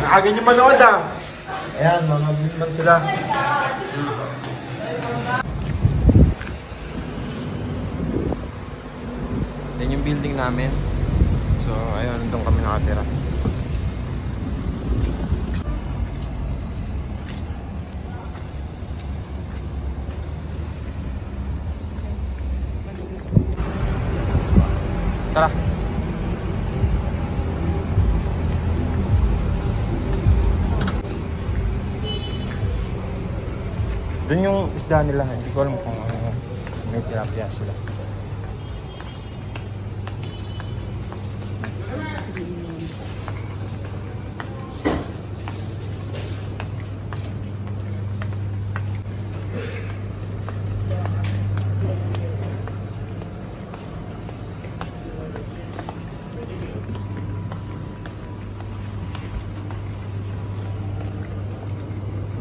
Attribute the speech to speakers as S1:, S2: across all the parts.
S1: Nakaganyan yung manood ah. Ayan, mga bimban sila. Yan yung building namin. So, ayun, doon kami nakatira. Tara. Doon yung isda nila. Hindi ko alam kung may tilapia sila.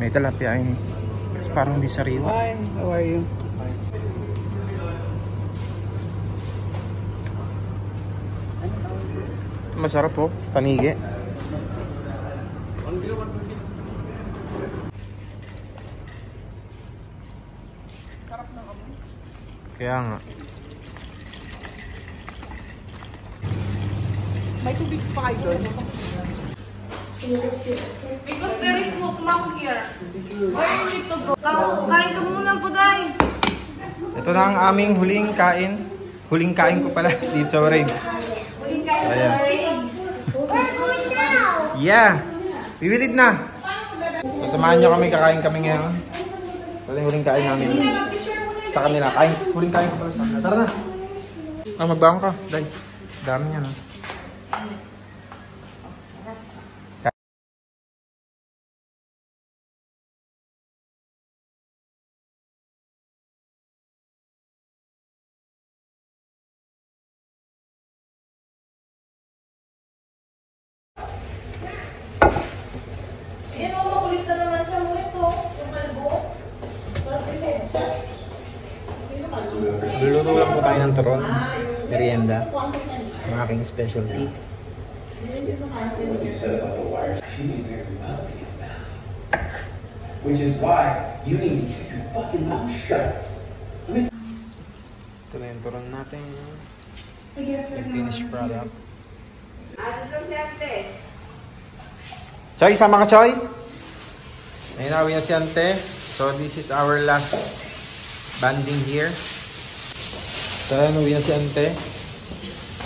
S1: May tilapia yun. Kasi parang hindi sariwa.
S2: Hi, how are you?
S1: Masarap po, panigi. Kaya nga.
S2: May tubig pa kayo doon.
S3: Because there is mukbang here. Where you need to go? Kain ka muna po, Day.
S1: Ito na ang aming huling kain. Huling kain ko pala dito sa Bahrain.
S3: Huling kain
S1: So,
S3: sa
S1: ayan.
S3: Bahrain.
S4: We're going now.
S1: Yeah! Bibilid na! So, samahan nyo kami, kakain kami ngayon. Ito yung huling kain namin. Sa kanila. Huling kain ko pala sa kanila. Tara na! Ah, magbaon ka. Day. Dami niya, no?
S3: Yan o, makulit na naman siya. Ngunit to, yung kalbo.
S1: Luluto lang po tayo ng turon. Merienda. Ang aking specialty.
S5: Which is why you need to keep your fucking mouth shut.
S1: Ito na yung turon natin. Yung finished product.
S3: Ano lang si Ate?
S1: Choy, sama ka, Choy? Ayun, awin na si Ante. So, this is our last banding here. So, ayun, uwi na si Ante.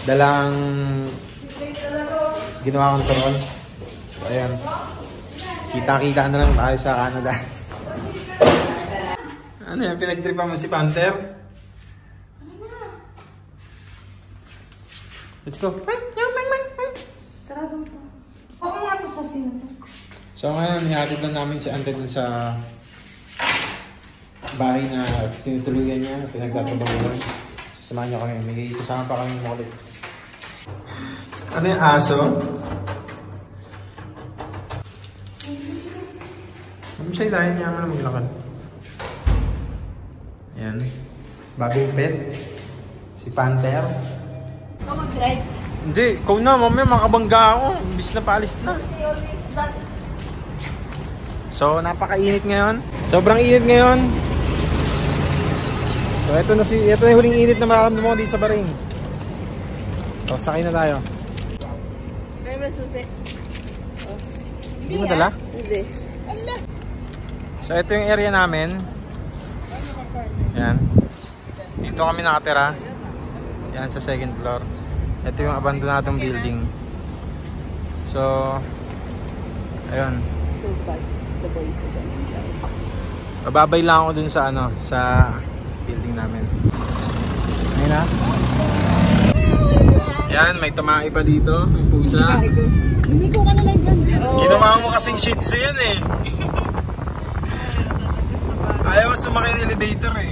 S1: Dalang ginawa kong turon. So, ayan. Kita-kita na lang tayo sa Canada. Ano yan? Pinagtripan mo si Panther? Let's go.
S3: Sarado to. Ako nga to sa sino to.
S1: So ngayon, ihatid lang namin si Ante dun sa bahay na tinutuluyan niya, pinagtatrabahuan. Samahan niyo kami, may kasama pa kami ulit. Ano yung aso? Siya dahil niya naman maglakad. Ayan. Bagong pet. Si Panther.
S3: Ikaw mag-drive.
S1: Hindi, ikaw na. Mamaya makabangga ako. Imbis na paalis na. So, napakainit ngayon. Sobrang init ngayon. So, ito na yung huling init na mararamdaman ko dito sa Bahrain. So, sakay na tayo.
S3: Kaya mo susi?
S1: Hindi mo dala?
S3: Hindi.
S1: So, ito yung area namin. Yan. Dito kami nakatira. Yan, sa second floor. Ito yung abandonadong building. So, ayun. Bababay lang ako dun sa sa building namin. Ayun na. Yan, may tumahi pa dito. May pusa.
S2: Hindi ko ka na lang dyan.
S1: Ginawa mo kasing shih tzu yan eh. Ayaw mo sumakay ng elevator eh.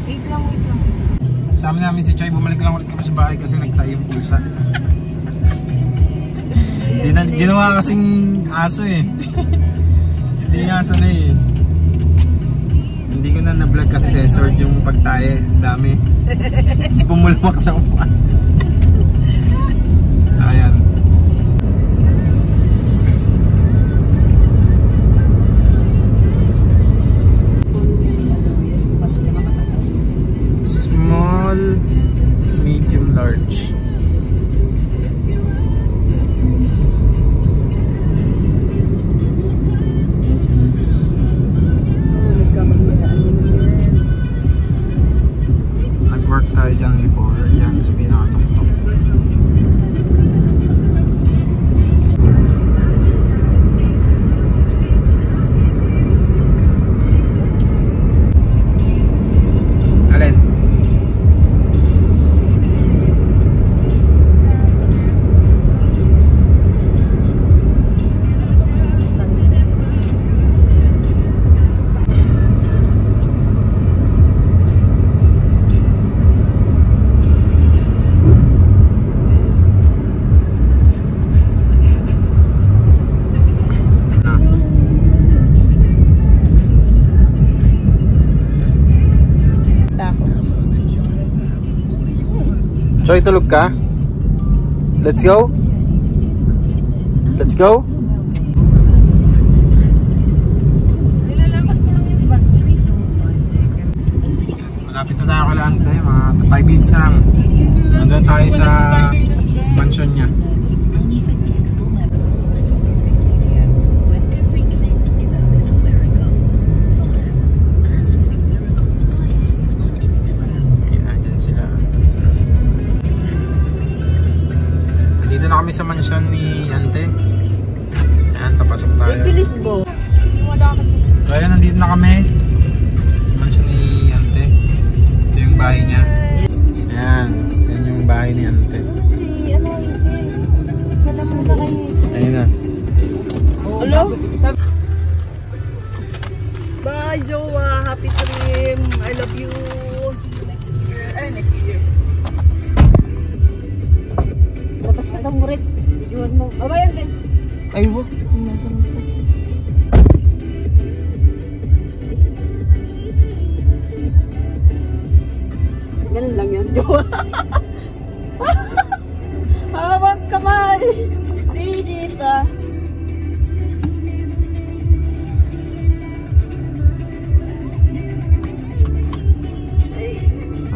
S2: Wait lang.
S1: Sabi namin si Choy, bumalik lang ulit kami sa bahay kasi nagtayo yung pusa. Ginawa kasing aso eh. Hindi nga sanay eh. Hindi ko na na-vlog kasi censored yung pagtaye. Dami. Pumulwak sa upuan. So ayan. large. Nag-work tayo dyan before. Yan, sa pinakatuktok. Alin? Choy, tulog ka? Let's go? Let's go? Malapit na tayo kay Ante, mga 5 minutes na lang. Nandun tayo sa mansion niya. Dito na kami sa mansion ni Ante. Ayan, papasok tayo.
S3: Bilis bo.
S1: So ayan, nandito na kami. Mansion ni Ante. Ito yung bahay niya. Ayan, yan yung bahay ni Ante.
S3: Salamat na kayo.
S1: Ayun na.
S3: Hello?
S2: Bye, Joa. Happy dream. I love you. See you next year. Next year.
S3: Lapas ka daw murit. Iwan mo. Babayan din.
S1: Ay, wo.
S3: Ganun lang yun. Hawak kamay. Didita.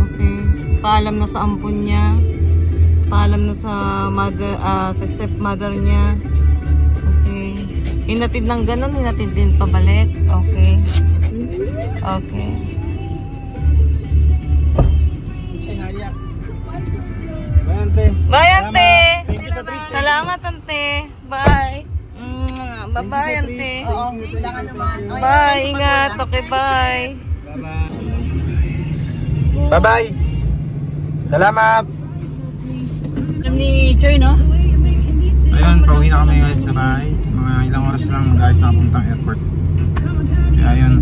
S3: Okay. Paalam na sa ampun niya. Paalam na sa mother, sa stepmother niya. Okay. Hinatid ng ganun, hinatid din pabalik. Okay. Okay.
S1: Bye, Ante.
S3: Bye, Ante.
S1: Thank you sa treat.
S3: Salamat, Ante. Bye. Bye-bye, Ante.
S2: Kailangan naman.
S3: Bye. Ingat. Okay, bye.
S1: Bye-bye. Bye-bye. Salamat.
S3: Alam ni Choy, no?
S1: Ayun, pauwi na kami ngayon sa bahay. Mga ilang oras lang guys napuntang airport. Kaya ayun,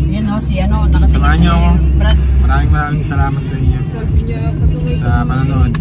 S3: Yan, no? Si ano, nakasigil
S1: samahan niyo ako.
S3: Brad.
S1: Maraming salamat sa inyo sa panonood.